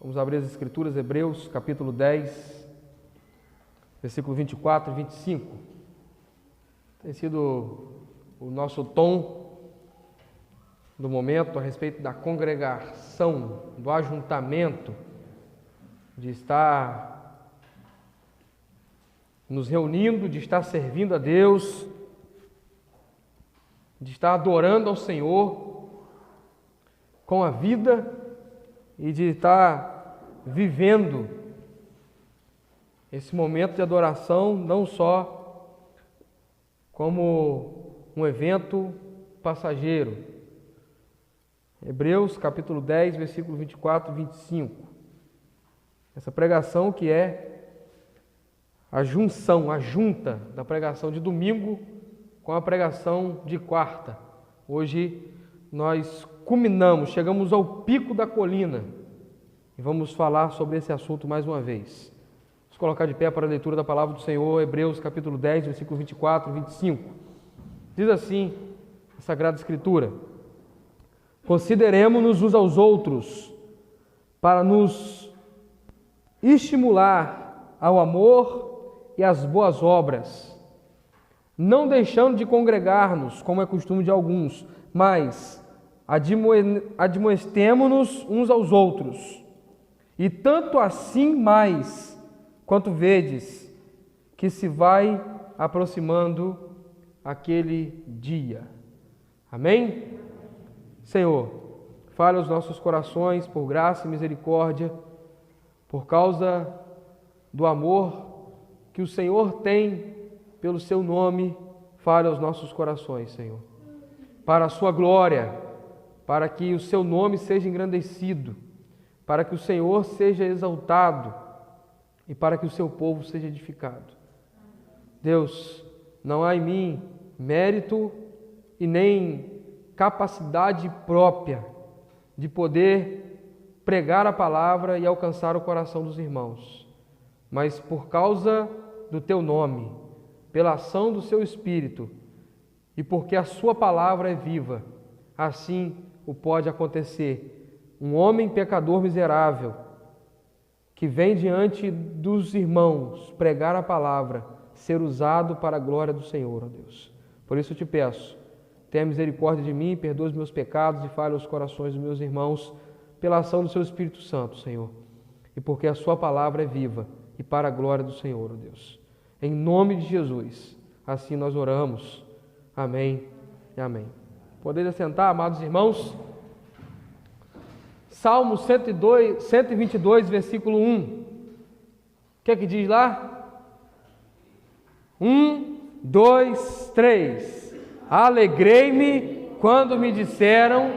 Vamos abrir as Escrituras, Hebreus, capítulo 10, versículo 24 e 25. Tem sido o nosso tom do momento a respeito da congregação, do ajuntamento, de estar nos reunindo, de estar servindo a Deus, de estar adorando ao Senhor com a vida e de estar vivendo esse momento de adoração não só como um evento passageiro. Hebreus capítulo 10, versículo 24 e 25. Essa pregação que é a junção, a junta da pregação de domingo com a pregação de quarta. Hoje nós culminamos, chegamos ao pico da colina e vamos falar sobre esse assunto mais uma vez. Vamos colocar de pé para a leitura da palavra do Senhor, Hebreus capítulo 10, versículo 24 e 25. Diz assim a Sagrada Escritura: consideremo-nos uns aos outros para nos estimular ao amor e às boas obras, não deixando de congregar-nos, como é costume de alguns, mas admoestemo-nos uns aos outros, e tanto assim mais, quanto vedes que se vai aproximando aquele dia. Amém? Senhor, fale aos nossos corações por graça e misericórdia, por causa do amor que o Senhor tem pelo seu nome, fale aos nossos corações, Senhor, para a sua glória, para que o seu nome seja engrandecido, para que o Senhor seja exaltado e para que o seu povo seja edificado. Deus, não há em mim mérito e nem capacidade própria de poder pregar a palavra e alcançar o coração dos irmãos, mas por causa do teu nome, pela ação do seu Espírito e porque a sua palavra é viva, assim o pode acontecer. Um homem pecador miserável que vem diante dos irmãos pregar a palavra, ser usado para a glória do Senhor, ó Deus. Por isso eu te peço, tenha misericórdia de mim, perdoa os meus pecados e fale aos corações dos meus irmãos pela ação do seu Espírito Santo, Senhor, e porque a sua palavra é viva e para a glória do Senhor, ó Deus. Em nome de Jesus, assim nós oramos. Amém e amém. Podeis assentar, amados irmãos? Salmo 122, versículo 1. O que é que diz lá? 1, 2, 3. Alegrei-me quando me disseram,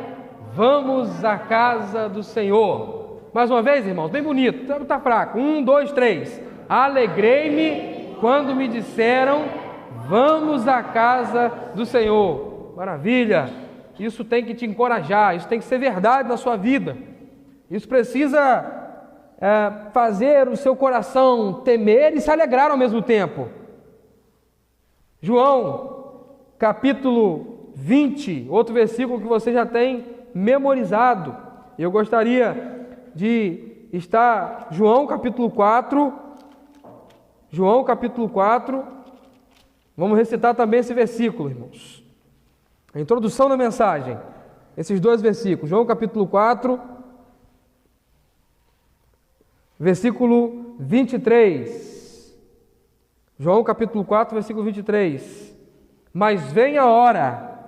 vamos à casa do Senhor. Mais uma vez, irmãos, bem bonito, está fraco. 1, 2, 3. Alegrei-me quando me disseram, vamos à casa do Senhor. Maravilha! Isso tem que te encorajar, isso tem que ser verdade na sua vida. Isso precisa fazer o seu coração temer e se alegrar ao mesmo tempo. João, capítulo 20, outro versículo que você já tem memorizado. Eu gostaria de estar, João, capítulo 4. João, capítulo 4. Vamos recitar também esse versículo, irmãos. A introdução da mensagem, esses dois versículos, João capítulo 4, versículo 23. João capítulo 4, versículo 23. Mas vem a hora,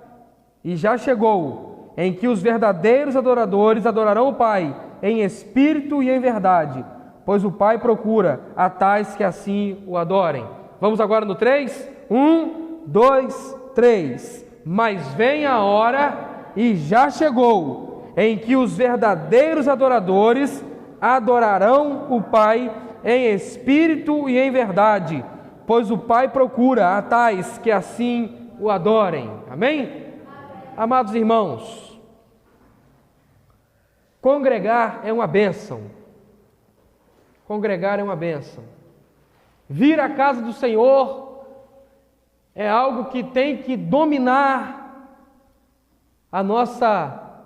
e já chegou, em que os verdadeiros adoradores adorarão o Pai, em espírito e em verdade, pois o Pai procura a tais que assim o adorem. Vamos agora no 3? 1, 2, 3. Mas vem a hora, e já chegou, em que os verdadeiros adoradores adorarão o Pai em espírito e em verdade, pois o Pai procura a tais que assim o adorem. Amém? Amados irmãos, congregar é uma bênção. Congregar é uma bênção. Vir à casa do Senhor é algo que tem que dominar a nossa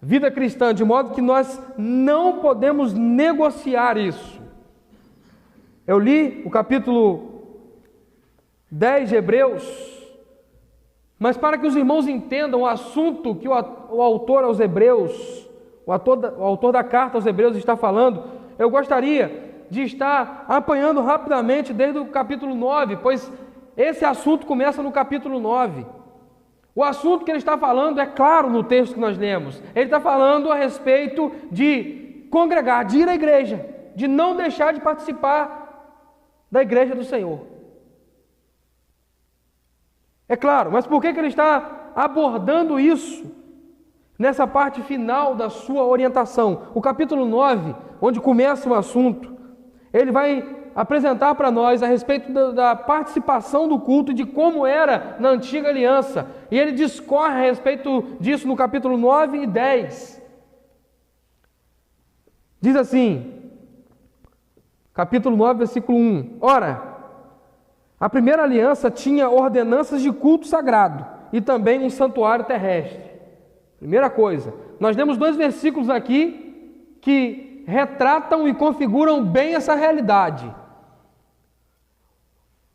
vida cristã, de modo que nós não podemos negociar isso. Eu li o capítulo 10 de Hebreus, mas para que os irmãos entendam o assunto que o autor aos Hebreus, o autor da carta aos Hebreus está falando, eu gostaria de estar apanhando rapidamente desde o capítulo 9, pois esse assunto começa no capítulo 9. O assunto que ele está falando é claro no texto que nós lemos. Ele está falando a respeito de congregar, de ir à igreja, de não deixar de participar da igreja do Senhor. É claro, mas por que ele está abordando isso nessa parte final da sua orientação? O capítulo 9, onde começa o assunto, ele vai apresentar para nós a respeito da participação do culto e de como era na antiga aliança. E ele discorre a respeito disso no capítulo 9 e 10. Diz assim, capítulo 9, versículo 1. Ora, a primeira aliança tinha ordenanças de culto sagrado e também um santuário terrestre. Primeira coisa, nós temos 2 versículos aqui que retratam e configuram bem essa realidade.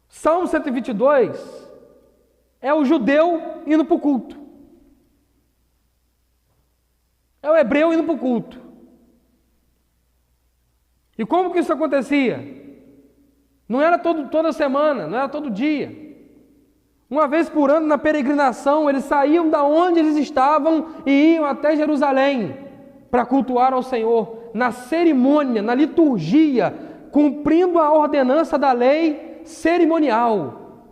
Salmo 122 é o judeu indo para o culto. É o hebreu indo para o culto. E como que isso acontecia? Não era toda semana, não era todo dia. Uma vez por ano, na peregrinação, eles saíam da onde eles estavam e iam até Jerusalém para cultuar ao Senhor, na cerimônia, na liturgia, cumprindo a ordenança da lei cerimonial.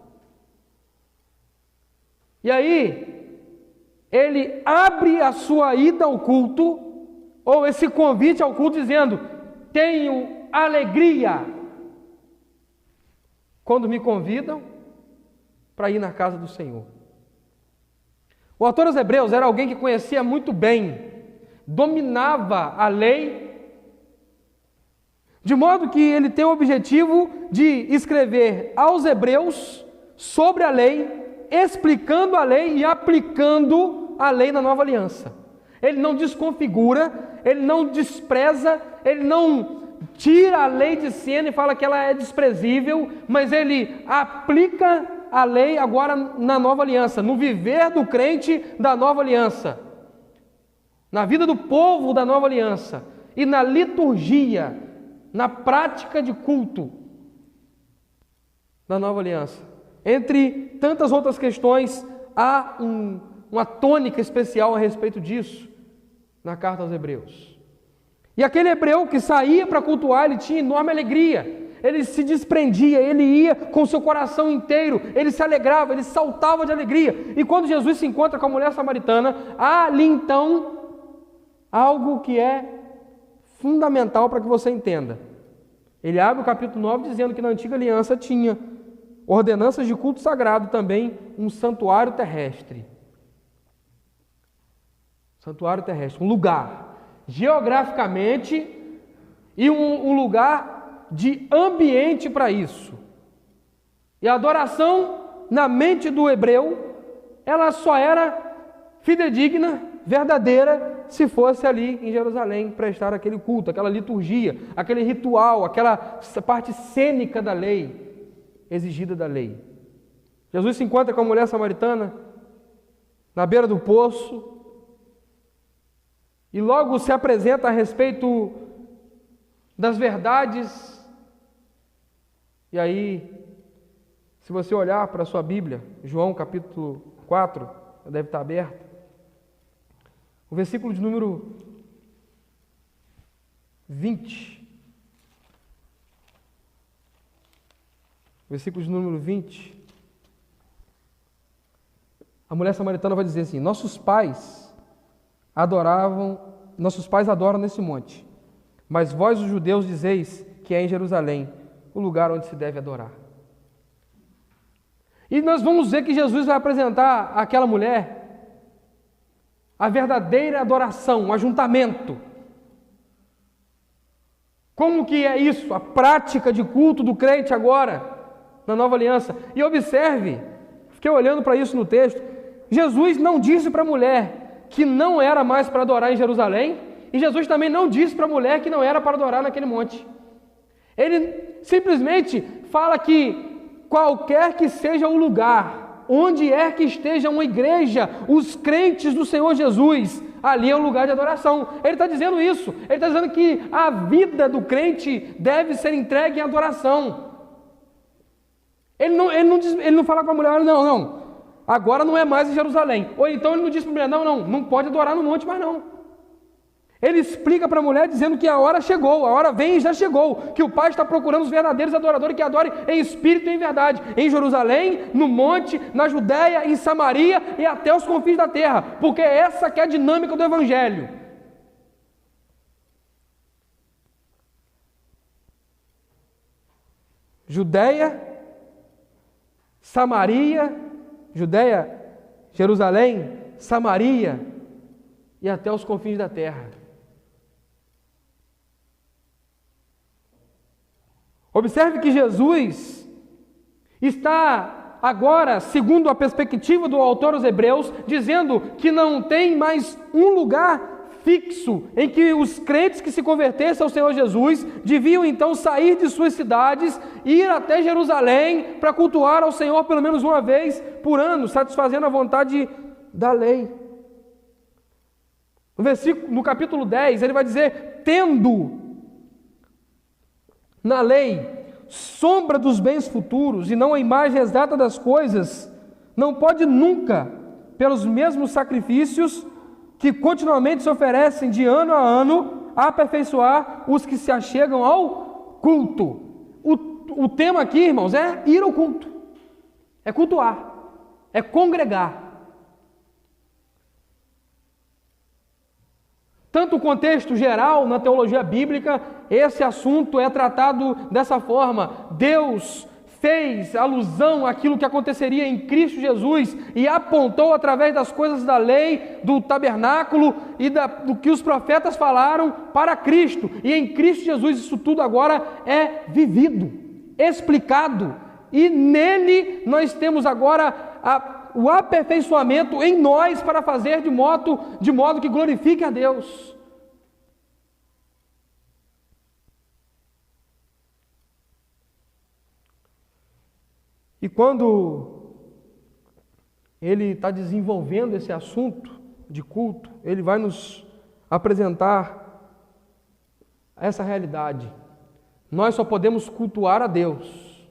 E aí, ele abre a sua ida ao culto, ou esse convite ao culto, dizendo: tenho alegria quando me convidam para ir na casa do Senhor. O autor aos Hebreus era alguém que conhecia muito bem, dominava a lei, de modo que ele tem o objetivo de escrever aos Hebreus sobre a lei, explicando a lei e aplicando a lei na nova aliança. Ele não desconfigura, ele não despreza, ele não tira a lei de cena e fala que ela é desprezível, mas ele aplica a lei agora na nova aliança, no viver do crente da nova aliança, na vida do povo da nova aliança e na liturgia, na prática de culto da nova aliança. Entre tantas outras questões, há uma tônica especial a respeito disso na carta aos Hebreus. E aquele hebreu que saía para cultuar, ele tinha enorme alegria, ele se desprendia, ele ia com o seu coração inteiro, ele se alegrava, ele saltava de alegria. E quando Jesus se encontra com a mulher samaritana, há ali então algo que é fundamental para que você entenda. Ele abre o capítulo 9 dizendo que na antiga aliança tinha ordenanças de culto sagrado, também um santuário terrestre. Santuário terrestre, um lugar geograficamente e um lugar de ambiente para isso. E a adoração na mente do hebreu, ela só era fidedigna, verdadeira, se fosse ali em Jerusalém prestar aquele culto, aquela liturgia, aquele ritual, aquela parte cênica da lei, exigida da lei. Jesus se encontra com a mulher samaritana na beira do poço e logo se apresenta a respeito das verdades. E aí, se você olhar para a sua Bíblia, João capítulo 4, deve estar aberto, o versículo de número 20. Versículo de número 20. A mulher samaritana vai dizer assim: nossos pais adoram nesse monte, mas vós, os judeus, dizeis que é em Jerusalém o lugar onde se deve adorar. E nós vamos ver que Jesus vai apresentar àquela mulher a verdadeira adoração, o ajuntamento. Como que é isso? A prática de culto do crente agora, na nova aliança. E observe, fiquei olhando para isso no texto, Jesus não disse para a mulher: que não era mais para adorar em Jerusalém, e Jesus também não disse para a mulher que não era para adorar naquele monte. Ele simplesmente fala que qualquer que seja o lugar, onde é que esteja uma igreja, os crentes do Senhor Jesus, ali é um lugar de adoração. Ele está dizendo isso. Ele está dizendo que a vida do crente deve ser entregue em adoração. Ele não fala com a mulher, não, agora não é mais em Jerusalém. Ou então ele não diz para a mulher, não pode adorar no monte mais não. Ele explica para a mulher dizendo que a hora chegou, a hora vem e já chegou, que o Pai está procurando os verdadeiros adoradores que adorem em espírito e em verdade, em Jerusalém, no monte, na Judéia, em Samaria e até os confins da terra, porque essa que é a dinâmica do Evangelho. Judéia, Jerusalém, Samaria e até os confins da terra. Observe que Jesus está agora, segundo a perspectiva do autor aos Hebreus, dizendo que não tem mais um lugar fixo em que os crentes que se convertessem ao Senhor Jesus deviam então sair de suas cidades e ir até Jerusalém para cultuar ao Senhor pelo menos uma vez por ano, satisfazendo a vontade da lei. No capítulo 10, ele vai dizer, tendo na lei sombra dos bens futuros e não a imagem exata das coisas, não pode nunca, pelos mesmos sacrifícios que continuamente se oferecem de ano a ano, aperfeiçoar os que se achegam ao culto. O tema aqui, irmãos, é ir ao culto, é cultuar, é congregar. Tanto o contexto geral na teologia bíblica, esse assunto é tratado dessa forma. Deus fez alusão àquilo que aconteceria em Cristo Jesus e apontou através das coisas da lei, do tabernáculo e do que os profetas falaram para Cristo. E em Cristo Jesus isso tudo agora é vivido, explicado. E nele nós temos agora o aperfeiçoamento em nós para fazer de modo que glorifique a Deus. E quando ele está desenvolvendo esse assunto de culto, ele vai nos apresentar essa realidade. Nós só podemos cultuar a Deus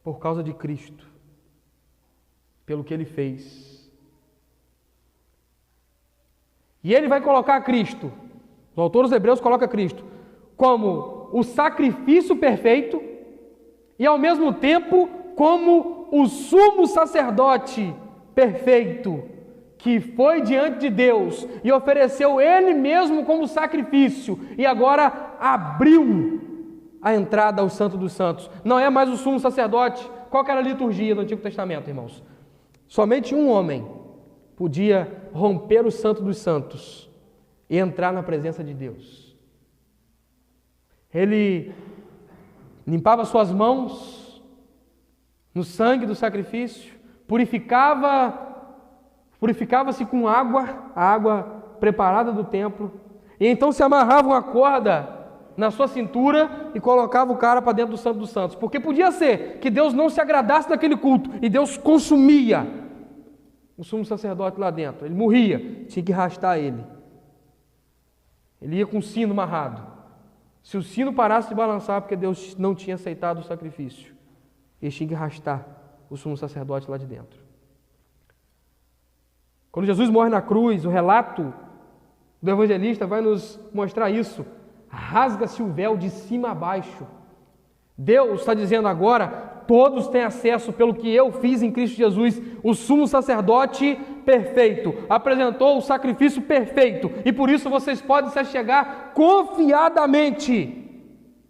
por causa de Cristo, pelo que Ele fez. E ele vai colocar Cristo, o autor dos Hebreus coloca Cristo, como o sacrifício perfeito e ao mesmo tempo como o sumo sacerdote perfeito, que foi diante de Deus e ofereceu Ele mesmo como sacrifício e agora abriu a entrada ao Santo dos Santos. Não é mais o sumo sacerdote. Qual que era a liturgia do Antigo Testamento, irmãos? Somente um homem podia romper o Santo dos Santos e entrar na presença de Deus. Ele limpava suas mãos no sangue do sacrifício, purificava-se com água, a água preparada do templo, e então se amarrava uma corda na sua cintura e colocava o cara para dentro do Santo dos Santos, porque podia ser que Deus não se agradasse daquele culto e Deus consumia o sumo sacerdote lá dentro, ele morria, tinha que arrastar ele ia com o sino amarrado. Se o sino parasse de balançar porque Deus não tinha aceitado o sacrifício, ele tinha que arrastar o sumo sacerdote lá de dentro. Quando Jesus morre na cruz, o relato do evangelista vai nos mostrar isso. Rasga-se o véu de cima a baixo. Deus está dizendo agora, todos têm acesso pelo que eu fiz em Cristo Jesus. O sumo sacerdote perfeito apresentou o sacrifício perfeito e por isso vocês podem se achegar confiadamente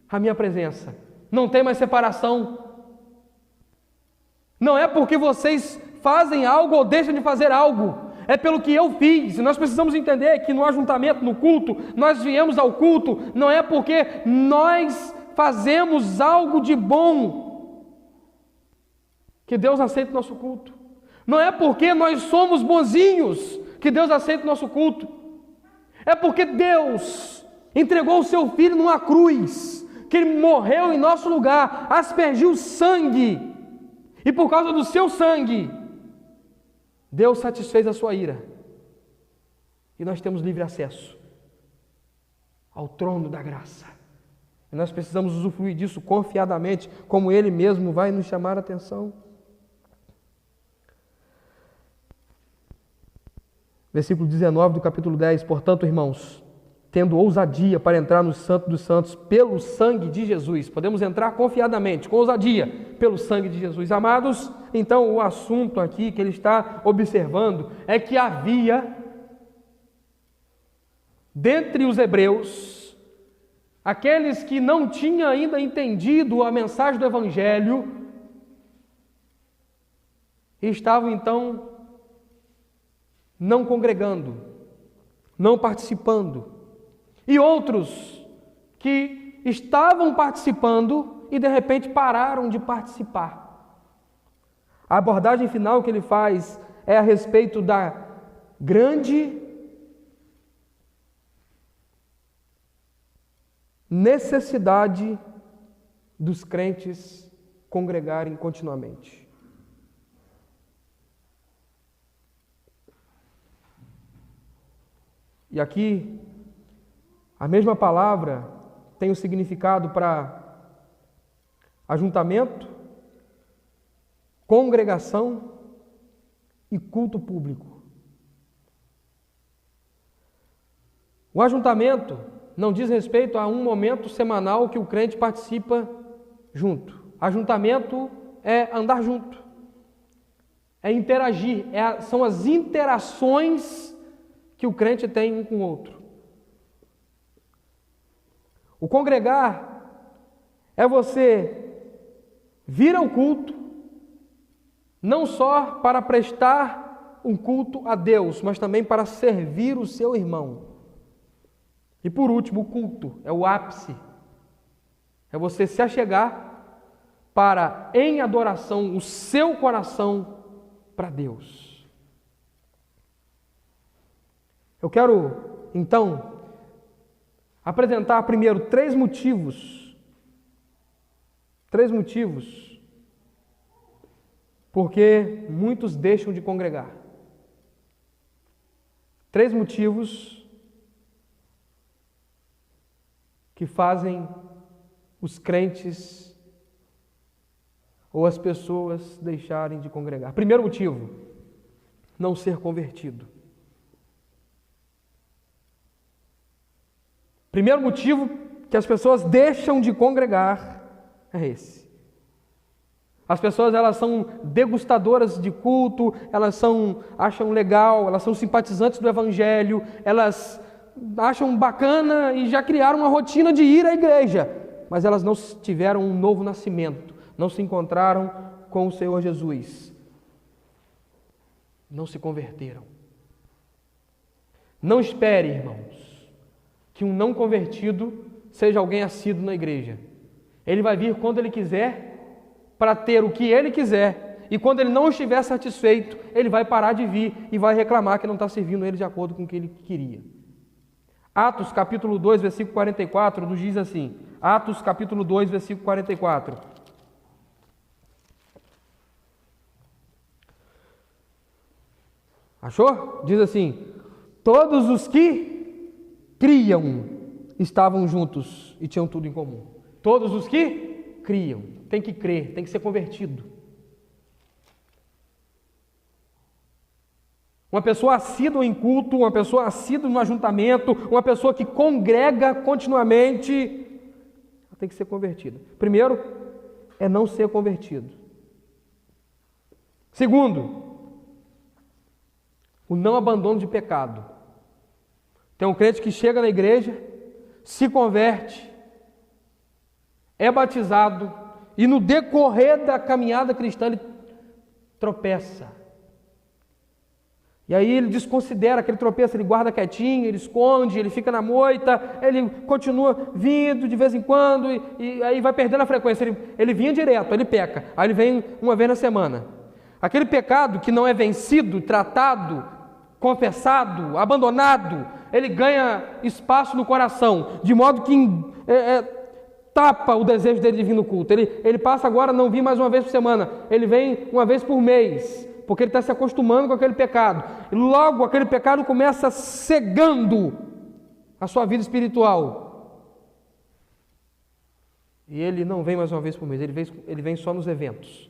à minha presença. Não tem mais separação. Não é porque vocês fazem algo ou deixam de fazer algo. É pelo que eu fiz. E nós precisamos entender que no ajuntamento, no culto, nós viemos ao culto, não é porque nós fazemos algo de bom que Deus aceita o nosso culto. Não é porque nós somos bonzinhos, que Deus aceita o nosso culto? É porque Deus entregou o seu Filho numa cruz, que Ele morreu em nosso lugar, aspergiu sangue, e por causa do seu sangue, Deus satisfez a sua ira, e nós temos livre acesso ao trono da graça, e nós precisamos usufruir disso confiadamente, como Ele mesmo vai nos chamar a atenção. Versículo 19 do capítulo 10, portanto, irmãos, tendo ousadia para entrar no Santo dos Santos pelo sangue de Jesus. Podemos entrar confiadamente, com ousadia, pelo sangue de Jesus. Amados, então o assunto aqui que ele está observando é que havia, dentre os hebreus, aqueles que não tinham ainda entendido a mensagem do Evangelho, e estavam então não congregando, não participando. E outros que estavam participando e de repente pararam de participar. A abordagem final que ele faz é a respeito da grande necessidade dos crentes congregarem continuamente. E aqui, a mesma palavra tem o significado para ajuntamento, congregação e culto público. O ajuntamento não diz respeito a um momento semanal que o crente participa junto. Ajuntamento é andar junto, é interagir, são as interações que o crente tem um com o outro. O congregar é você vir ao culto, não só para prestar um culto a Deus, mas também para servir o seu irmão. E por último, o culto é o ápice. É você se achegar para, em adoração, o seu coração para Deus. Eu quero, então, apresentar primeiro três motivos porque muitos deixam de congregar. Três motivos que fazem os crentes ou as pessoas deixarem de congregar. Primeiro motivo, não ser convertido. Primeiro motivo que as pessoas deixam de congregar é esse. As pessoas, elas são degustadoras de culto, elas acham legal, elas são simpatizantes do Evangelho, elas acham bacana e já criaram uma rotina de ir à igreja, mas elas não tiveram um novo nascimento, não se encontraram com o Senhor Jesus, não se converteram. Não espere, irmãos, que um não convertido seja alguém assíduo na igreja. Ele vai vir quando ele quiser, para ter o que ele quiser, e quando ele não estiver satisfeito, ele vai parar de vir e vai reclamar que não está servindo ele de acordo com o que ele queria. Atos capítulo 2, versículo 44, nos diz assim, Atos capítulo 2, versículo 44. Achou? Diz assim, todos os que criam, estavam juntos e tinham tudo em comum. Todos os que criam, tem que crer, tem que ser convertido. Uma pessoa assídua em culto, uma pessoa assídua no ajuntamento, uma pessoa que congrega continuamente, tem que ser convertida. Primeiro, é não ser convertido. Segundo, o não abandono de pecado. Tem um crente que chega na igreja, se converte, é batizado e no decorrer da caminhada cristã ele tropeça. E aí ele desconsidera aquele tropeço, ele guarda quietinho, ele esconde, ele fica na moita, ele continua vindo de vez em quando e aí vai perdendo a frequência. Ele vinha direto, ele peca, aí ele vem uma vez na semana. Aquele pecado que não é vencido, tratado, confessado, abandonado, ele ganha espaço no coração, de modo que tapa o desejo dele de vir no culto. Ele passa agora a não vir mais uma vez por semana, ele vem uma vez por mês, porque ele está se acostumando com aquele pecado. E logo aquele pecado começa cegando a sua vida espiritual. E ele não vem mais uma vez por mês, ele vem só nos eventos.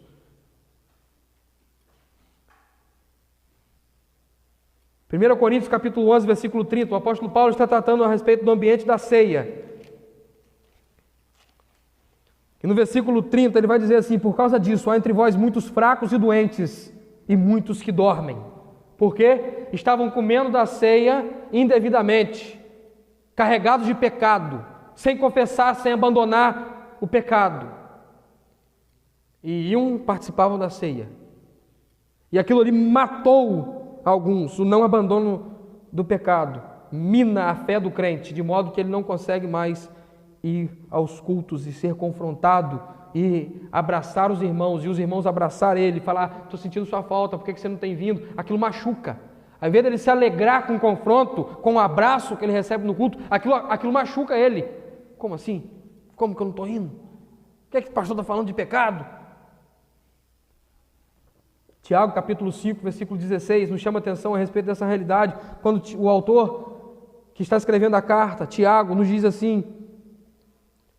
1 Coríntios capítulo 11, versículo 30, o apóstolo Paulo está tratando a respeito do ambiente da ceia. E no versículo 30 ele vai dizer assim: por causa disso há entre vós muitos fracos e doentes, e muitos que dormem. Por quê? Estavam comendo da ceia indevidamente, carregados de pecado, sem confessar, sem abandonar o pecado. E participavam da ceia. E aquilo ali matou alguns. O não abandono do pecado mina a fé do crente, de modo que ele não consegue mais ir aos cultos e ser confrontado e abraçar os irmãos, e os irmãos abraçar ele e falar: estou sentindo sua falta, por que você não tem vindo? Aquilo machuca. Ao invés dele se alegrar com o confronto, com o abraço que ele recebe no culto, aquilo machuca ele. Como assim? Como que eu não estou indo? O que é que o pastor está falando de pecado? Tiago capítulo 5, versículo 16, nos chama a atenção a respeito dessa realidade, quando o autor que está escrevendo a carta, Tiago, nos diz assim: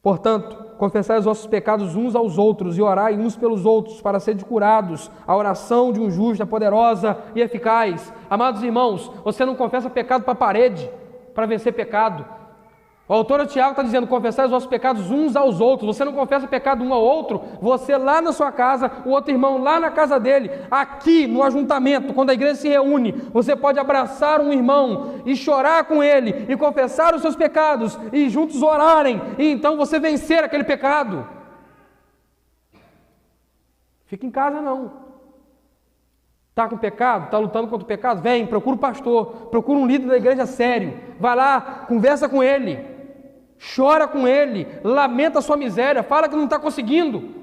portanto, confessai os vossos pecados uns aos outros e orai uns pelos outros para serem curados. A oração de um justo é poderosa e eficaz. Amados irmãos, você não confessa pecado para a parede para vencer pecado. O autor Tiago está dizendo: confessai os vossos pecados uns aos outros. Você não confessa pecado um ao outro, você lá na sua casa, o outro irmão lá na casa dele. Aqui no ajuntamento, quando a igreja se reúne, você pode abraçar um irmão e chorar com ele e confessar os seus pecados e juntos orarem, e então você vencer aquele pecado. Fica em casa não. Está com pecado? Está lutando contra o pecado? Vem, procura o pastor, procura um líder da igreja sério, vai lá, conversa com ele, chora com ele, lamenta a sua miséria, fala que não está conseguindo,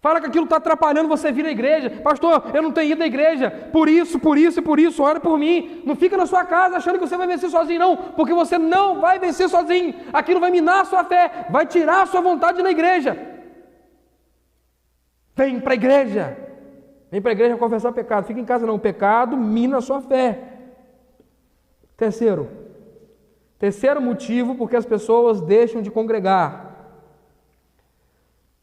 fala que aquilo está atrapalhando você vir à igreja. Pastor, eu não tenho ido à igreja, por isso e por isso, ora por mim. Não fica na sua casa achando que você vai vencer sozinho, não, porque você não vai vencer sozinho. Aquilo vai minar a sua fé, vai tirar a sua vontade na igreja. Vem para a igreja. Vem para a igreja confessar pecado. Fica em casa não. O pecado mina a sua fé. Terceiro motivo porque as pessoas deixam de congregar: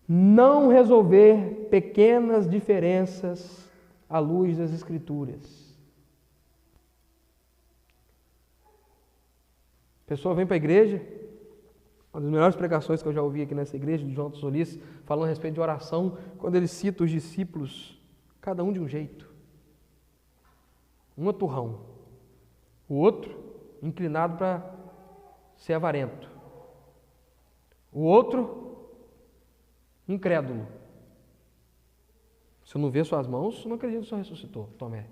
não resolver pequenas diferenças à luz das Escrituras. A pessoa vem para a igreja, uma das melhores pregações que eu já ouvi aqui nessa igreja, de João Solis, falando a respeito de oração, quando ele cita os discípulos, cada um de um jeito. Um é turrão, o outro inclinado para ser avarento, o outro incrédulo. Se eu não ver suas mãos, eu não acredito que o Senhor ressuscitou, Tomé.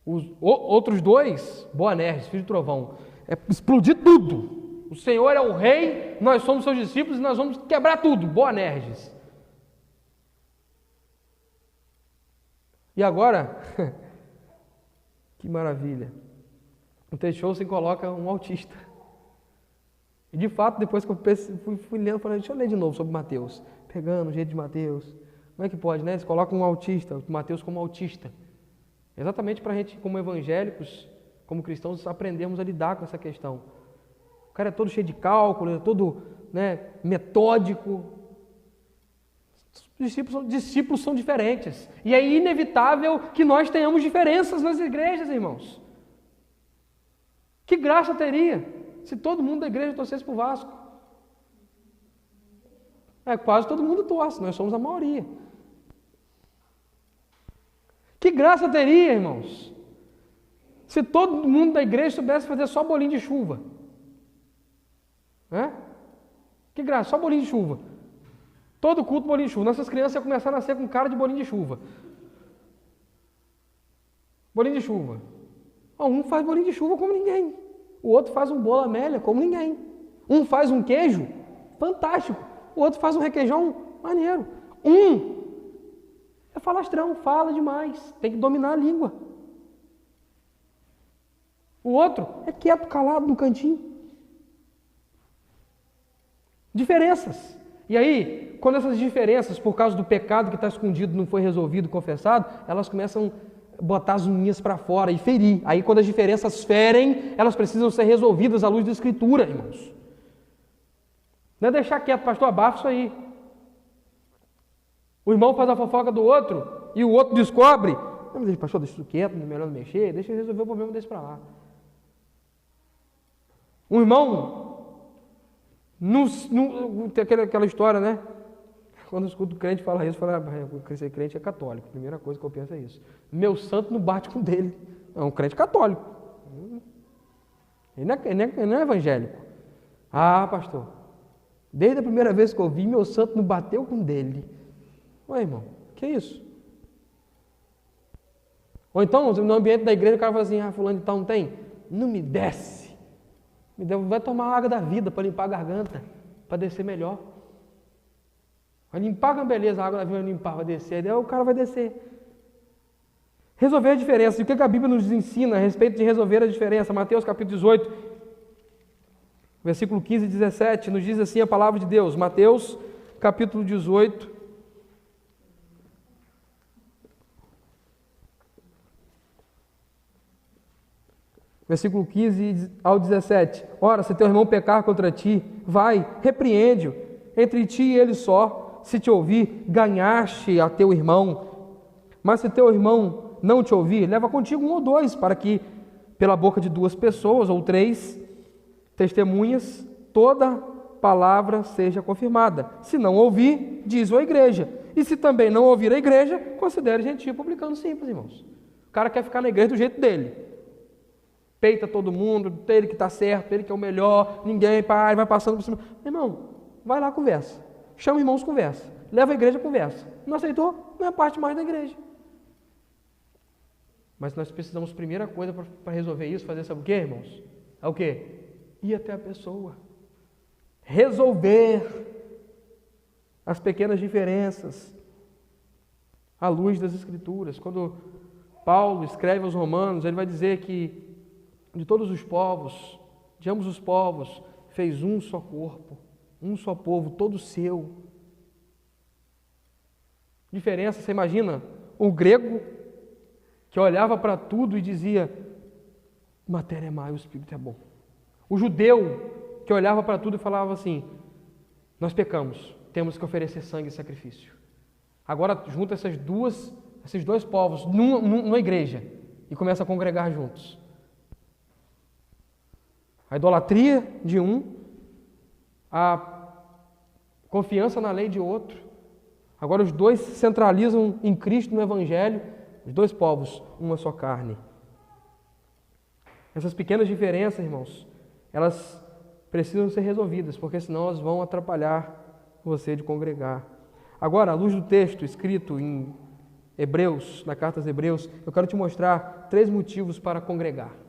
Os outros dois, Boanerges, filho de trovão, é explodir tudo. O Senhor é o rei, nós somos seus discípulos e nós vamos quebrar tudo, Boanerges. E agora, que maravilha, o Teixeira coloca um autista. E de fato, depois que eu fui lendo, falei: deixa eu ler de novo sobre Mateus, pegando o jeito de Mateus. Como é que pode, né? Eles colocam um autista, Mateus como autista. Exatamente para a gente, como evangélicos, como cristãos, aprendermos a lidar com essa questão. O cara é todo cheio de cálculo, é todo, metódico. Os discípulos são diferentes. E é inevitável que nós tenhamos diferenças nas igrejas, irmãos. Que graça teria se todo mundo da igreja torcesse para o Vasco? Quase todo mundo torce, nós somos a maioria. Que graça teria, irmãos, se todo mundo da igreja soubesse fazer só bolinho de chuva? Que graça, só bolinho de chuva. Todo culto bolinho de chuva. Nossas crianças iam começar a nascer com cara de bolinho de chuva. Bolinho de chuva. Um faz bolinho de chuva como ninguém. O outro faz um bolo Amélia como ninguém. Um faz um queijo fantástico. O outro faz um requeijão maneiro. É falastrão, fala demais. Tem que dominar a língua. O outro é quieto, calado no cantinho. Diferenças. E aí, quando essas diferenças, por causa do pecado que está escondido, não foi resolvido, confessado, elas começam a botar as unhas para fora e ferir. Aí, quando as diferenças ferem, elas precisam ser resolvidas à luz da Escritura, irmãos. Não é deixar quieto, pastor, abafa isso aí. O irmão faz a fofoca do outro e o outro descobre. Não, mas pastor, deixa isso quieto, não é melhor não mexer, deixa eu resolver o problema desse para lá. Um irmão, tem aquela história, né? Quando eu escuto o crente falar isso, eu falo, ser crente é católico. A primeira coisa que eu penso é isso. Meu santo não bate com o dele. É um crente católico. Ele não é evangélico. Ah, pastor, desde a primeira vez que eu vi, meu santo não bateu com o dele. Ué, irmão, que isso? Ou então, no ambiente da igreja, o cara fala assim, fulano de tal não tem? Não me desce. Vai tomar a água da vida para limpar a garganta, para descer melhor. Vai limpar, beleza, a água da vida vai limpar, vai descer, aí o cara vai descer. Resolver a diferença. E o que a Bíblia nos ensina a respeito de resolver a diferença? Mateus capítulo 18, versículo 15 e 17, nos diz assim a palavra de Deus. Mateus capítulo 18, versículo 15 ao 17. Ora, se teu irmão pecar contra ti, vai, repreende-o, entre ti e ele só. Se te ouvir, ganhaste a teu irmão. Mas se teu irmão não te ouvir, leva contigo 1 ou 2, para que pela boca de 2 pessoas ou 3 testemunhas, toda palavra seja confirmada. Se não ouvir, diz à igreja. E se também não ouvir a igreja, considere gentil publicano simples, irmãos. O cara quer ficar na igreja do jeito dele. Peita todo mundo, ele que está certo, ele que é o melhor, ninguém, pai, vai passando por cima. Irmão, vai lá, conversa. Chama irmãos, conversa. Leva a igreja, conversa. Não aceitou? Não é parte mais da igreja. Mas nós precisamos, primeira coisa para resolver isso, fazer sabe o quê, irmãos? É o quê? Ir até a pessoa. Resolver as pequenas diferenças à luz das Escrituras. Quando Paulo escreve aos Romanos, ele vai dizer que de todos os povos, de ambos os povos, fez um só corpo, um só povo, todo seu. Diferença, você imagina, o grego que olhava para tudo e dizia, matéria é má e o espírito é bom. O judeu que olhava para tudo e falava assim, nós pecamos, temos que oferecer sangue e sacrifício. Agora junta esses dois povos numa igreja e começa a congregar juntos. A idolatria de um, a confiança na lei de outro. Agora os dois se centralizam em Cristo, no Evangelho, os dois povos, uma só carne. Essas pequenas diferenças, irmãos, elas precisam ser resolvidas, porque senão elas vão atrapalhar você de congregar. Agora, à luz do texto escrito em Hebreus, na carta aos Hebreus, eu quero te mostrar 3 motivos para congregar.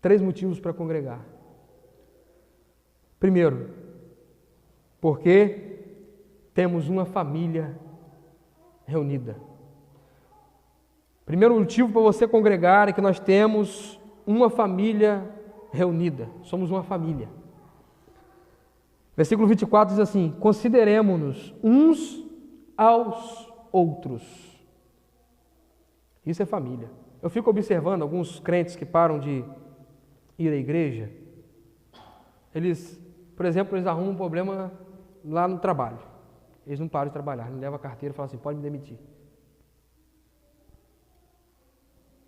Três motivos para congregar. Primeiro, porque temos uma família reunida. Primeiro motivo para você congregar é que nós temos uma família reunida. Somos uma família. Versículo 24 diz assim, consideremo-nos uns aos outros. Isso é família. Eu fico observando alguns crentes que param de ir à igreja, eles, por exemplo, eles arrumam um problema lá no trabalho. Eles não param de trabalhar, não levam a carteira e falam assim, pode me demitir.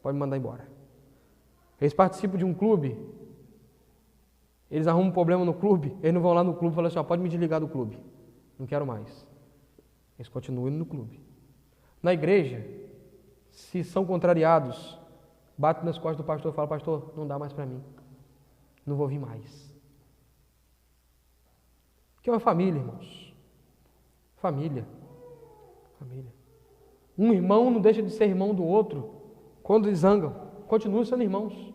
Pode me mandar embora. Eles participam de um clube, eles arrumam um problema no clube, eles não vão lá no clube e falam assim, pode me desligar do clube. Não quero mais. Eles continuam indo no clube. Na igreja, se são contrariados, bate nas costas do pastor e fala, pastor, não dá mais para mim. Não vou vir mais. Que é uma família, irmãos. Família. Família. Um irmão não deixa de ser irmão do outro quando eles zangam. Continuam sendo irmãos.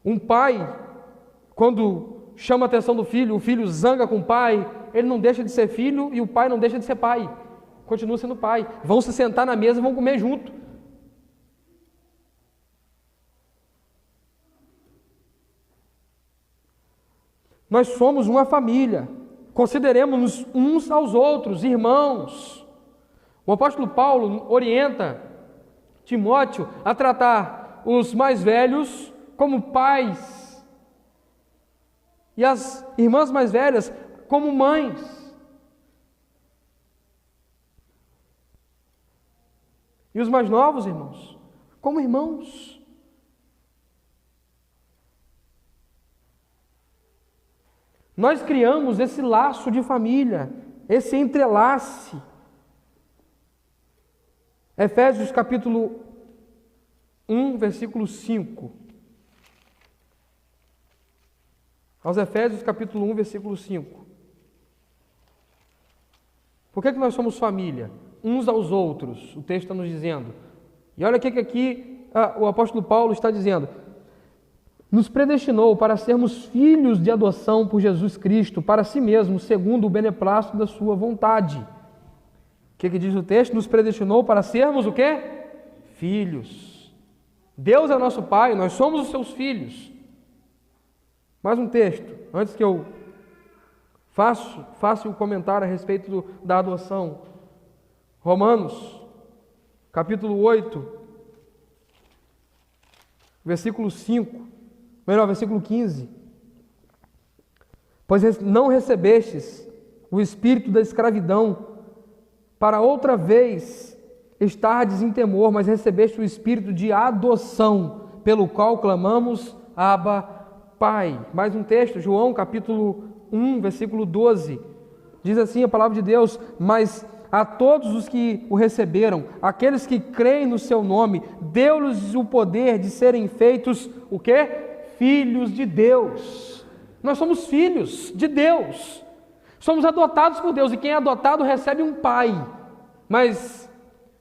Um pai, quando chama a atenção do filho, o filho zanga com o pai, ele não deixa de ser filho e o pai não deixa de ser pai. Continua sendo pai. Vão se sentar na mesa e vão comer junto. Nós somos uma família. Consideremos uns aos outros, irmãos. O apóstolo Paulo orienta Timóteo a tratar os mais velhos como pais e as irmãs mais velhas como mães. E os mais novos, irmãos, como irmãos. Nós criamos esse laço de família, esse entrelace. Efésios capítulo 1, versículo 5. Aos Efésios capítulo 1, versículo 5. Por que nós somos família? Uns aos outros, o texto está nos dizendo. E olha o que aqui o apóstolo Paulo está dizendo. Nos predestinou para sermos filhos de adoção por Jesus Cristo, para si mesmo, segundo o beneplácito da sua vontade. O que diz o texto? Nos predestinou para sermos o quê? Filhos. Deus é nosso Pai, nós somos os seus filhos. Mais um texto, antes que eu faça um comentário a respeito da adoção. Romanos, capítulo 8, versículo 5, versículo 15. Pois não recebestes o espírito da escravidão, para outra vez estardes em temor, mas recebeste o espírito de adoção, pelo qual clamamos, Abba, Pai. Mais um texto, João, capítulo 1, versículo 12. Diz assim a palavra de Deus: mas a todos os que o receberam, aqueles que creem no seu nome, deu-lhes o poder de serem feitos, o quê? Filhos de Deus. Nós somos filhos de Deus. Somos adotados por Deus, e quem é adotado recebe um pai. Mas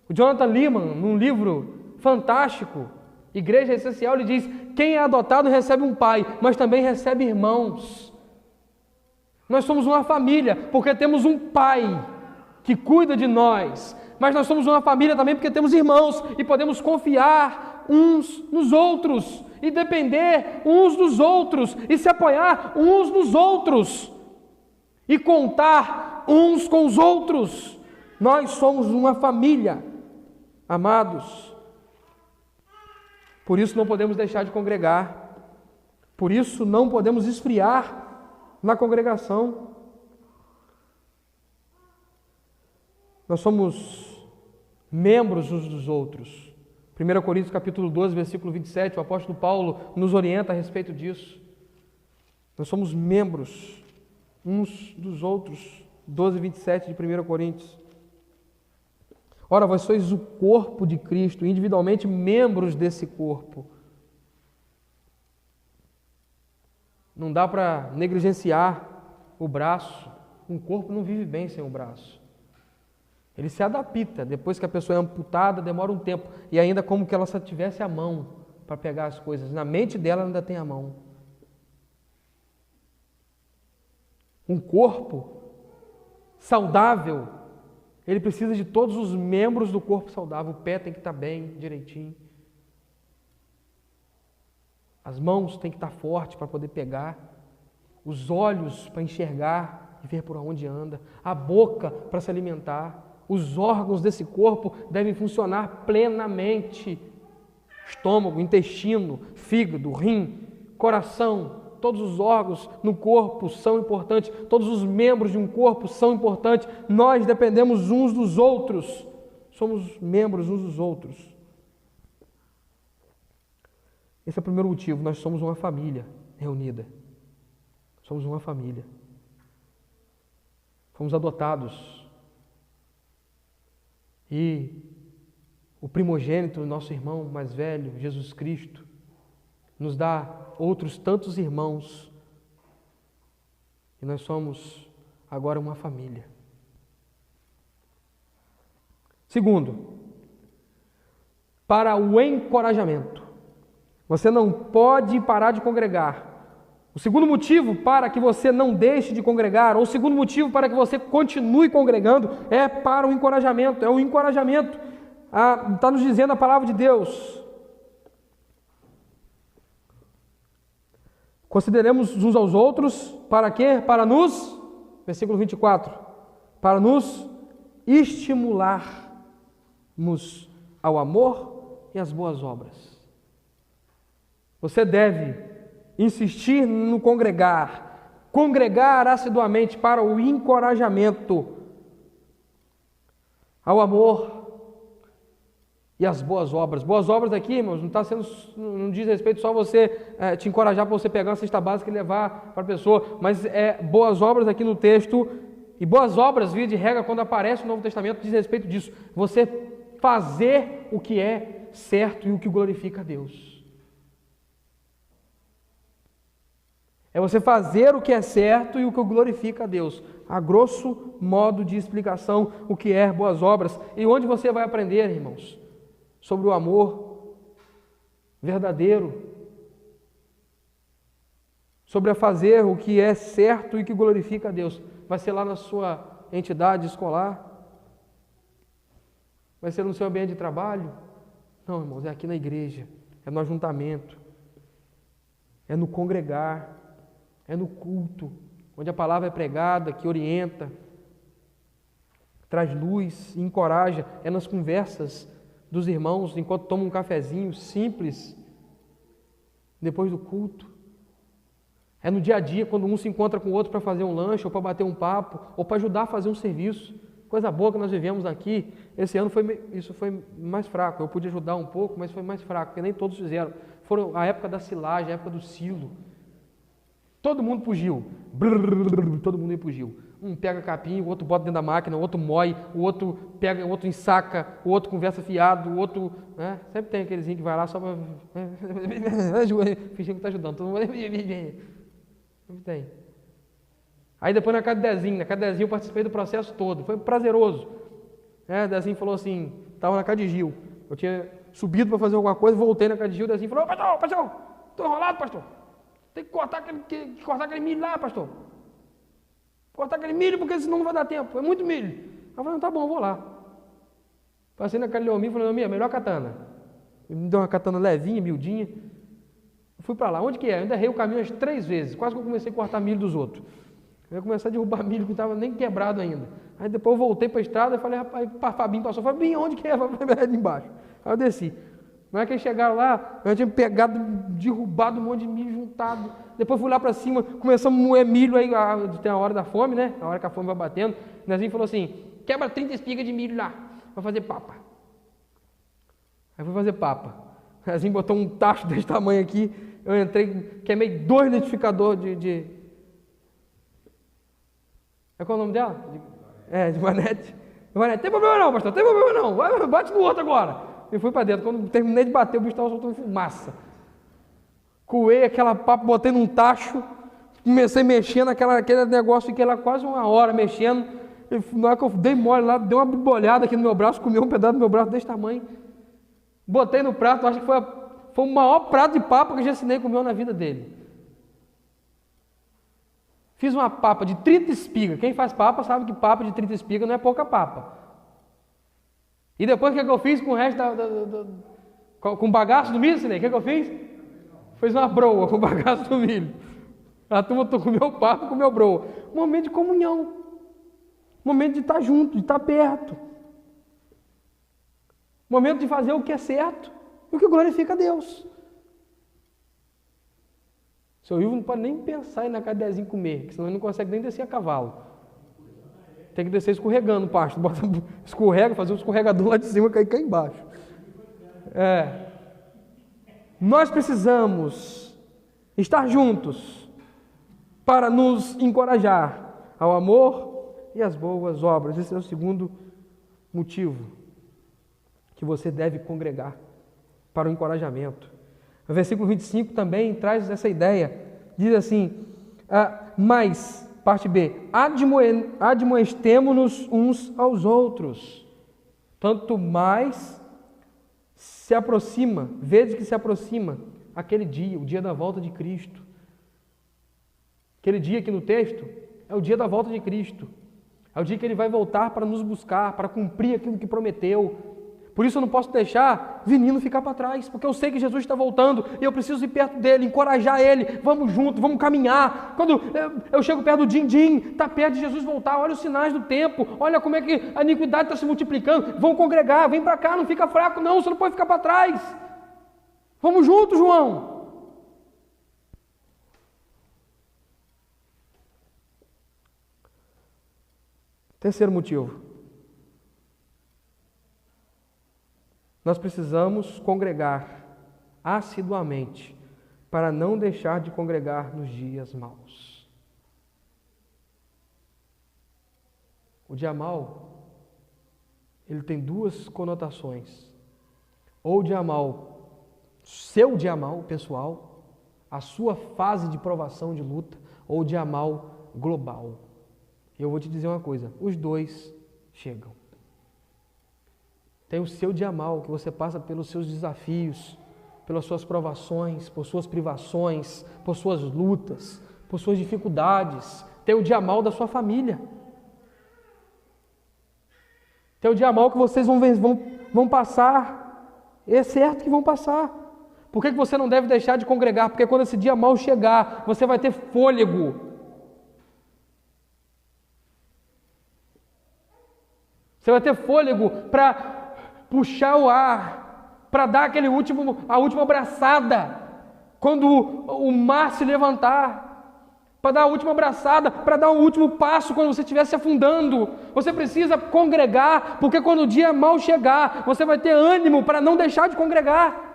o Jonathan Leeman, num livro fantástico, Igreja Essencial, ele diz: quem é adotado recebe um pai, mas também recebe irmãos. Nós somos uma família, porque temos um pai que cuida de nós, mas nós somos uma família também porque temos irmãos e podemos confiar uns nos outros e depender uns dos outros e se apoiar uns nos outros e contar uns com os outros. Nós somos uma família, amados. Por isso não podemos deixar de congregar, por isso não podemos esfriar na congregação. Nós somos membros uns dos outros. 1 Coríntios capítulo 12, versículo 27, o apóstolo Paulo nos orienta a respeito disso. Nós somos membros uns dos outros. 12, 27 de 1 Coríntios. Ora, vós sois o corpo de Cristo, individualmente membros desse corpo. Não dá para negligenciar o braço. Um corpo não vive bem sem o braço. Ele se adapta, depois que a pessoa é amputada, demora um tempo, e ainda como que ela só tivesse a mão para pegar as coisas. Na mente dela ainda tem a mão. Um corpo saudável, ele precisa de todos os membros do corpo saudável. O pé tem que estar bem, direitinho. As mãos têm que estar fortes para poder pegar. Os olhos para enxergar e ver por onde anda. A boca para se alimentar. Os órgãos desse corpo devem funcionar plenamente. Estômago, intestino, fígado, rim, coração, todos os órgãos no corpo são importantes, todos os membros de um corpo são importantes. Nós dependemos uns dos outros, somos membros uns dos outros. Esse é o primeiro motivo, nós somos uma família reunida. Somos uma família. Fomos adotados. E o primogênito, nosso irmão mais velho, Jesus Cristo, nos dá outros tantos irmãos. E nós somos agora uma família. Segundo, para o encorajamento. Você não pode parar de congregar. O segundo motivo para que você não deixe de congregar, ou o segundo motivo para que você continue congregando, é para o encorajamento, é o encorajamento. Está nos dizendo a palavra de Deus. Consideremos uns aos outros, para quê? Para nos, versículo 24, para nos estimularmos ao amor e às boas obras. Você deve insistir no congregar assiduamente para o encorajamento ao amor e às boas obras. Boas obras aqui, irmãos, não diz respeito só você te encorajar para você pegar uma cesta básica e levar para a pessoa, mas boas obras aqui no texto, e boas obras, via de regra, quando aparece no Novo Testamento, diz respeito disso, você fazer o que é certo e o que glorifica a Deus. É você fazer o que é certo e o que glorifica a Deus. A grosso modo de explicação, o que é boas obras. E onde você vai aprender, irmãos, sobre o amor verdadeiro, sobre a fazer o que é certo e que glorifica a Deus. Vai ser lá na sua entidade escolar? Vai ser no seu ambiente de trabalho? Não, irmãos, é aqui na igreja, é no ajuntamento, é no congregar, é no culto, onde a palavra é pregada, que orienta, traz luz e encoraja, é nas conversas dos irmãos, enquanto tomam um cafezinho simples, depois do culto. É no dia a dia, quando um se encontra com o outro para fazer um lanche, ou para bater um papo, ou para ajudar a fazer um serviço. Coisa boa que nós vivemos aqui. Esse ano isso foi mais fraco. Eu pude ajudar um pouco, mas foi mais fraco, porque nem todos fizeram. Foram a época da silagem, a época do silo. Todo mundo fugiu. Todo mundo fugiu. Um pega capim, o outro bota dentro da máquina, o outro moe, o outro pega, o outro ensaca, o outro conversa fiado, o outro... Né? Sempre tem aquelezinho que vai lá só para... Fingindo que está ajudando. Todo mundo... Sempre tem. Aí depois na casa de Dezinho eu participei do processo todo. Foi prazeroso. Dezinho falou assim, estava na casa de Gil. Eu tinha subido para fazer alguma coisa, voltei na casa de Gil, Dezinho falou, pastor, estou enrolado, pastor. Tem que cortar aquele milho lá, pastor. Cortar aquele milho, porque senão não vai dar tempo. É muito milho. Eu falei, tá bom, eu vou lá. Passei na casa de Leomir, falei, Leomir, melhor katana. Ele me deu uma katana levinha, miudinha. Fui para lá. Onde que é? Eu ainda errei o caminho umas 3 vezes. Quase que eu comecei a cortar milho dos outros. Eu ia começar a derrubar milho que não estava nem quebrado ainda. Aí depois eu voltei para a estrada e falei, rapaz, Fabinho passou. Fabinho, onde que é? Ali embaixo. Aí eu desci. Na hora que eles chegaram lá, eu tinha pegado, derrubado um monte de milho juntado. Depois fui lá para cima, começamos a moer milho, aí tem a hora da fome, né? A hora que a fome vai batendo. O Nezinho falou assim, quebra 30 espigas de milho lá, vai fazer papa. Aí fui fazer papa. O Nezinho botou um tacho desse tamanho aqui, eu entrei, queimei 2 identificadores de... Qual é o nome dela? De Vanete. Tem problema não, pastor, tem problema não, vai, bate no outro agora. E fui para dentro. Quando terminei de bater, o bicho estava soltando fumaça. Coei aquela papa, botei num tacho, comecei mexendo aquele negócio, fiquei lá quase 1 hora mexendo. E na hora que eu dei mole lá, deu uma bibolhada aqui no meu braço, comeu um pedaço do meu braço desse tamanho. Botei no prato, acho que foi o maior prato de papa que Gessinei comeu na vida dele. Fiz uma papa de 30 espigas. Quem faz papa sabe que papa de 30 espigas não é pouca papa. E depois o que eu fiz com o resto com o bagaço do milho, Sinei? O que eu fiz? Fiz uma broa com o bagaço do milho. A turma comeu papo, comeu broa. Momento de comunhão. Momento de estar junto, de estar perto. Momento de fazer o que é certo e o que glorifica a Deus. Seu Ivo não pode nem pensar em ir na casa de Dezinho comer, porque senão ele não consegue nem descer a cavalo. Tem que descer escorregando o pasto. Escorrega, fazer um escorregador lá de cima, cair cá embaixo. Nós precisamos estar juntos para nos encorajar ao amor e às boas obras. Esse é o segundo motivo que você deve congregar para o encorajamento. O versículo 25 também traz essa ideia. Diz assim, mas, parte B, admoestemo-nos uns aos outros. Tanto mais se aproxima, vede que se aproxima aquele dia, o dia da volta de Cristo. Aquele dia aqui no texto é o dia da volta de Cristo. É o dia que Ele vai voltar para nos buscar, para cumprir aquilo que prometeu. Por isso eu não posso deixar menino ficar para trás, porque eu sei que Jesus está voltando e eu preciso ir perto dele, encorajar ele. Vamos junto, vamos caminhar. Quando eu chego perto do din-din, está perto de Jesus voltar, olha os sinais do tempo, olha como é que a iniquidade está se multiplicando. Vão congregar, vem para cá, não fica fraco não, você não pode ficar para trás. Vamos juntos, João. Terceiro motivo. Nós precisamos congregar assiduamente para não deixar de congregar nos dias maus. O dia mau, ele tem duas conotações. Ou o dia mau, seu dia mau pessoal, a sua fase de provação, de luta, ou o dia mau global. Eu vou te dizer uma coisa, os dois chegam. Tem o seu dia mal, que você passa pelos seus desafios, pelas suas provações, por suas privações, por suas lutas, por suas dificuldades. Tem o dia mal da sua família. Tem o dia mal que vocês vão passar. É certo que vão passar. Por que você não deve deixar de congregar? Porque quando esse dia mal chegar, você vai ter fôlego. Você vai ter fôlego para puxar o ar, para dar a última abraçada, quando o mar se levantar, para dar a última abraçada, para dar o último passo quando você estiver se afundando. Você precisa congregar, porque quando o dia mal chegar, você vai ter ânimo para não deixar de congregar.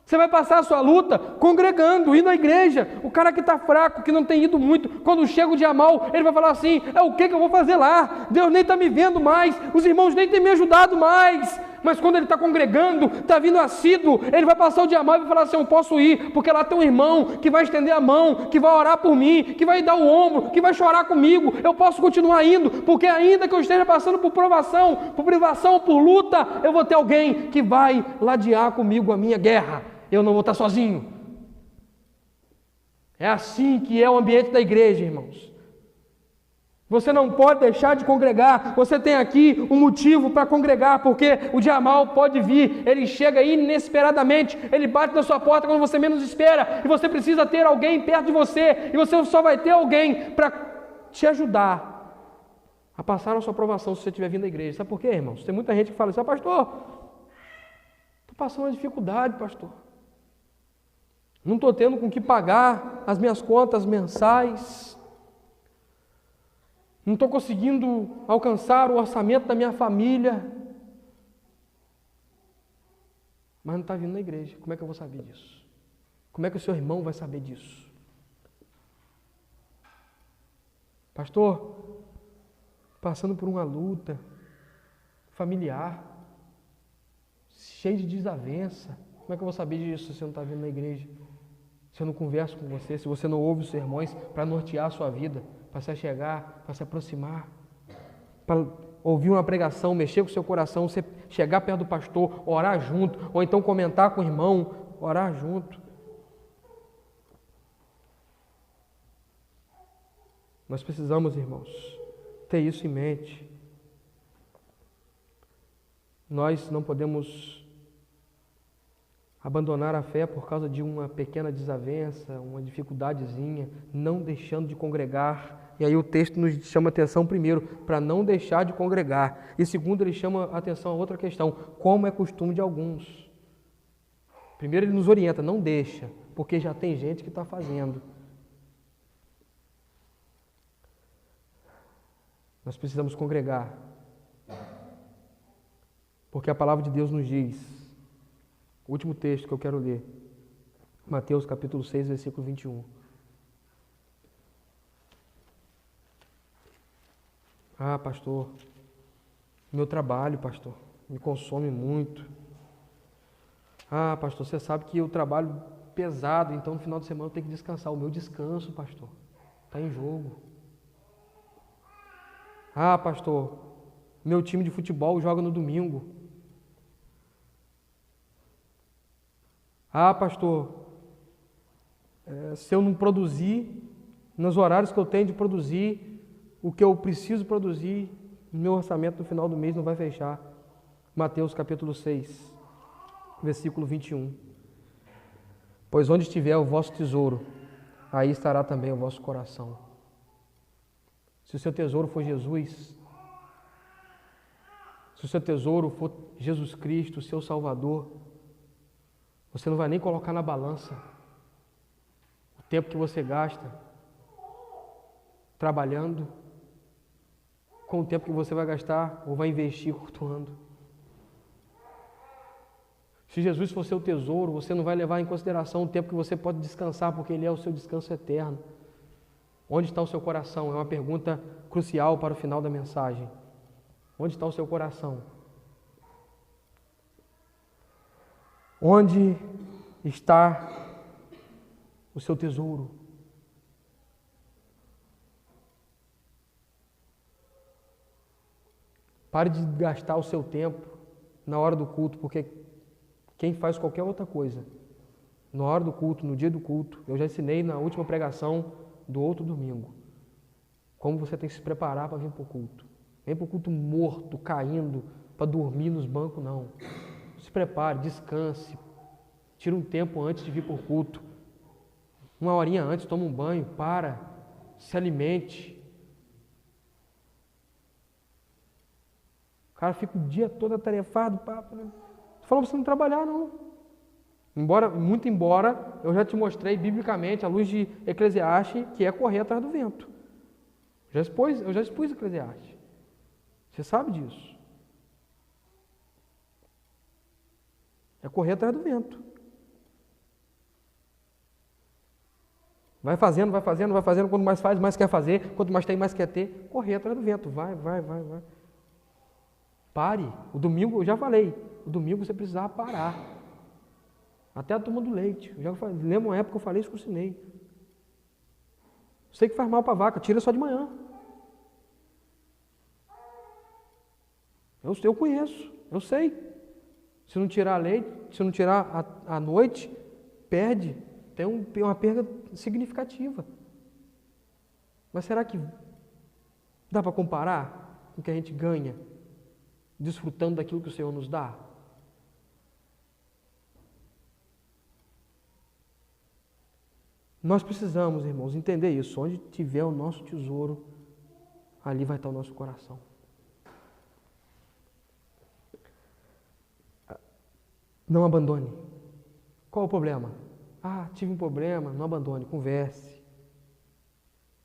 Você vai passar a sua luta congregando, indo à igreja. O cara que está fraco, que não tem ido muito, quando chega o dia mal, ele vai falar assim, o que eu vou fazer lá? Deus nem está me vendo mais, os irmãos nem têm me ajudado mais. Mas quando ele está congregando, está vindo assíduo, ele vai passar o dia mal e vai falar assim, eu posso ir, porque lá tem um irmão que vai estender a mão, que vai orar por mim, que vai dar o ombro, que vai chorar comigo, eu posso continuar indo, porque ainda que eu esteja passando por provação, por privação, por luta, eu vou ter alguém que vai ladear comigo a minha guerra. Eu não vou estar sozinho. É assim que é o ambiente da igreja, irmãos. Você não pode deixar de congregar. Você tem aqui um motivo para congregar, porque o dia mal pode vir. Ele chega inesperadamente. Ele bate na sua porta quando você menos espera. E você precisa ter alguém perto de você. E você só vai ter alguém para te ajudar a passar na sua provação se você estiver vindo à igreja. Sabe por quê, irmãos? Tem muita gente que fala assim, pastor, estou passando uma dificuldade, pastor. Não estou tendo com que pagar as minhas contas mensais. Não estou conseguindo alcançar o orçamento da minha família. Mas não está vindo na igreja. Como é que eu vou saber disso? Como é que o seu irmão vai saber disso? Pastor, passando por uma luta familiar, cheio de desavença. Como é que eu vou saber disso se você não está vindo na igreja? Se eu não converso com você, se você não ouve os sermões para nortear a sua vida, para se chegar, para se aproximar, para ouvir uma pregação, mexer com o seu coração, você chegar perto do pastor, orar junto, ou então comentar com o irmão, orar junto. Nós precisamos, irmãos, ter isso em mente. Nós não podemos abandonar a fé por causa de uma pequena desavença, uma dificuldadezinha, não deixando de congregar. E aí o texto nos chama atenção, primeiro, para não deixar de congregar. E segundo, ele chama atenção a outra questão, como é costume de alguns. Primeiro ele nos orienta, não deixa, porque já tem gente que está fazendo. Nós precisamos congregar, porque a palavra de Deus nos diz, o último texto que eu quero ler, Mateus capítulo 6, versículo 21. Ah, pastor, meu trabalho, pastor, me consome muito. Ah, pastor, você sabe que eu trabalho pesado, então no final de semana eu tenho que descansar. O meu descanso, pastor, está em jogo. Ah, pastor, meu time de futebol joga no domingo. Ah, pastor, se eu não produzir, nos horários que eu tenho de produzir o que eu preciso produzir, meu orçamento no final do mês não vai fechar. Mateus capítulo 6, versículo 21. Pois onde estiver o vosso tesouro, aí estará também o vosso coração. Se o seu tesouro for Jesus, se o seu tesouro for Jesus Cristo, o seu Salvador, você não vai nem colocar na balança o tempo que você gasta trabalhando com o tempo que você vai gastar ou vai investir cultuando. Se Jesus for seu tesouro, você não vai levar em consideração o tempo que você pode descansar, porque Ele é o seu descanso eterno. Onde está o seu coração? É uma pergunta crucial para o final da mensagem. Onde está o seu coração? Onde está o seu tesouro? Pare de gastar o seu tempo na hora do culto, porque quem faz qualquer outra coisa, na hora do culto, no dia do culto, eu já ensinei na última pregação do outro domingo, como você tem que se preparar para vir para o culto. Vem para o culto morto, caindo, para dormir nos bancos, não. Se prepare, descanse, tira um tempo antes de vir para o culto. Uma horinha antes, toma um banho, se alimente. O cara fica o dia todo atarefado. Estou falando para você não trabalhar, não. Muito embora eu já te mostrei biblicamente, à luz de Eclesiastes, que é correr atrás do vento. Eu já expus Eclesiastes. Você sabe disso. É correr atrás do vento. Vai fazendo. Quanto mais faz, mais quer fazer. Quanto mais tem, mais quer ter. Correr atrás do vento. Vai. Pare. O domingo, eu já falei. O domingo você precisava parar. Até a turma do leite. Lembra uma época que eu falei isso que eu ensinei. Sei que faz mal para a vaca. Tira só de manhã. Eu conheço. Eu sei. Se não tirar leite, se não tirar à noite, perde. Tem uma perda significativa. Mas será que dá para comparar com o que a gente ganha desfrutando daquilo que o Senhor nos dá? Nós precisamos, irmãos, entender isso. Onde tiver o nosso tesouro, ali vai estar o nosso coração. Não abandone. Qual o problema? Tive um problema, não abandone, converse.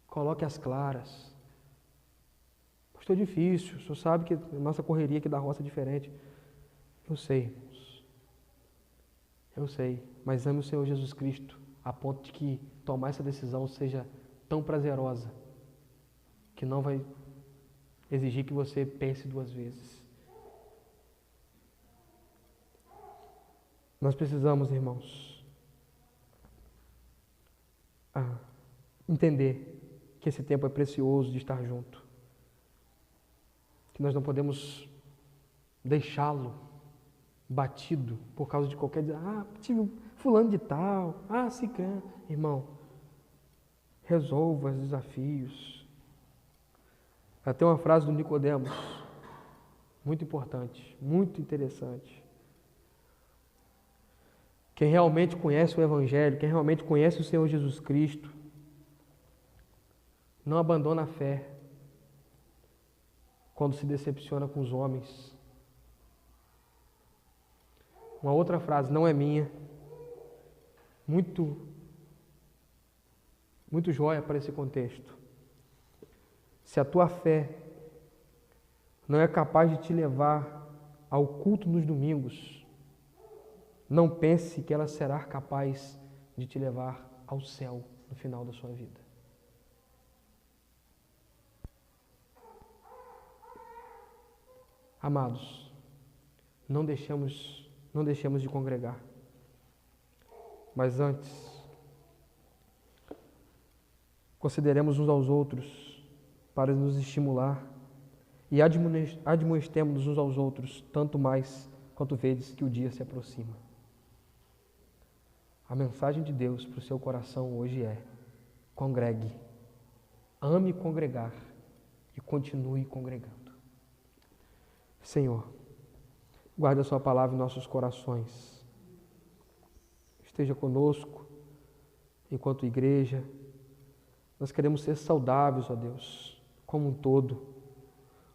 Coloque as claras. Estou difícil, o senhor sabe que a nossa correria aqui da roça é diferente. Eu sei, irmãos. Eu sei, mas ame o Senhor Jesus Cristo a ponto de que tomar essa decisão seja tão prazerosa que não vai exigir que você pense duas vezes. Nós precisamos, irmãos, entender que esse tempo é precioso de estar junto. Que nós não podemos deixá-lo batido por causa de qualquer... tive um fulano de tal, ciclano. Irmão, resolva os desafios. Até uma frase do Nicodemos, muito importante, muito interessante. Quem realmente conhece o Evangelho, quem realmente conhece o Senhor Jesus Cristo, não abandona a fé quando se decepciona com os homens. Uma outra frase, não é minha, muito joia para esse contexto. Se a tua fé não é capaz de te levar ao culto nos domingos, não pense que ela será capaz de te levar ao céu no final da sua vida. Amados, não deixemos de congregar. Mas antes, consideremos uns aos outros para nos estimular e admoestemos uns aos outros, tanto mais quanto vedes que o dia se aproxima. A mensagem de Deus para o seu coração hoje é: congregue, ame congregar e continue congregando. Senhor, guarde a sua palavra em nossos corações. Esteja conosco enquanto igreja. Nós queremos ser saudáveis, ó Deus, como um todo.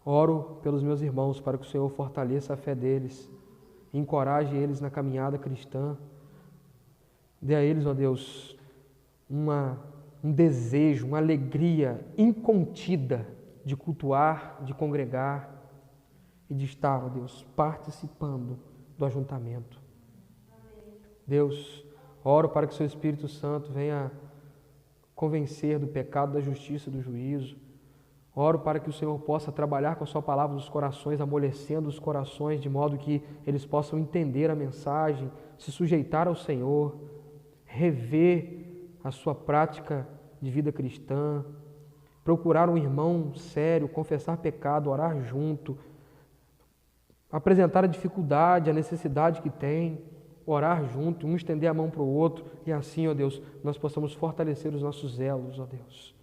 Oro pelos meus irmãos para que o Senhor fortaleça a fé deles, encoraje eles na caminhada cristã. Dê a eles, ó Deus, um desejo, uma alegria incontida de cultuar, de congregar e de estar, ó Deus, participando do ajuntamento. Deus, oro para que o Seu Espírito Santo venha convencer do pecado, da justiça e do juízo. Oro para que o Senhor possa trabalhar com a Sua palavra nos corações, amolecendo os corações, de modo que eles possam entender a mensagem, se sujeitar ao Senhor, rever a sua prática de vida cristã, procurar um irmão sério, confessar pecado, orar junto, apresentar a dificuldade, a necessidade que tem, orar junto, um estender a mão para o outro, e assim, ó Deus, nós possamos fortalecer os nossos elos, ó Deus.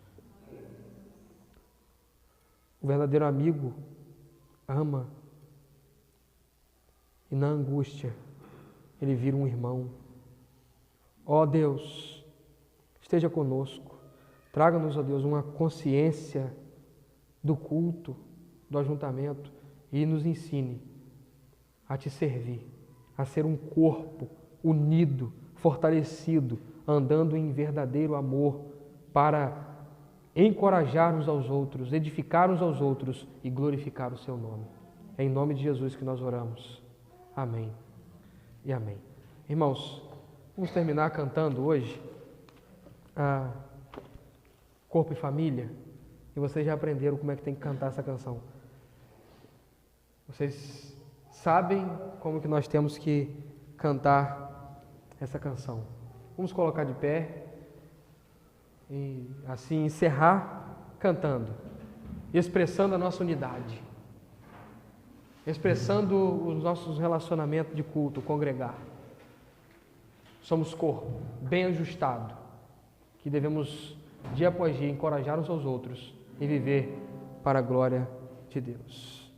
O verdadeiro amigo ama e na angústia ele vira um irmão. Ó Deus, esteja conosco, traga-nos, ó Deus, uma consciência do culto, do ajuntamento e nos ensine a Te servir, a ser um corpo unido, fortalecido, andando em verdadeiro amor para encorajar uns aos outros, edificar uns aos outros e glorificar o Seu nome. É em nome de Jesus que nós oramos. Amém e amém. Irmãos, vamos terminar cantando hoje Corpo e Família, e vocês já aprenderam como é que tem que cantar essa canção. Vocês sabem como que nós temos que cantar essa canção. Vamos colocar de pé e assim encerrar cantando, expressando a nossa unidade, expressando os nossos relacionamentos de culto, congregar. Somos corpo bem ajustado, que devemos dia após dia encorajar uns aos outros e viver para a glória de Deus.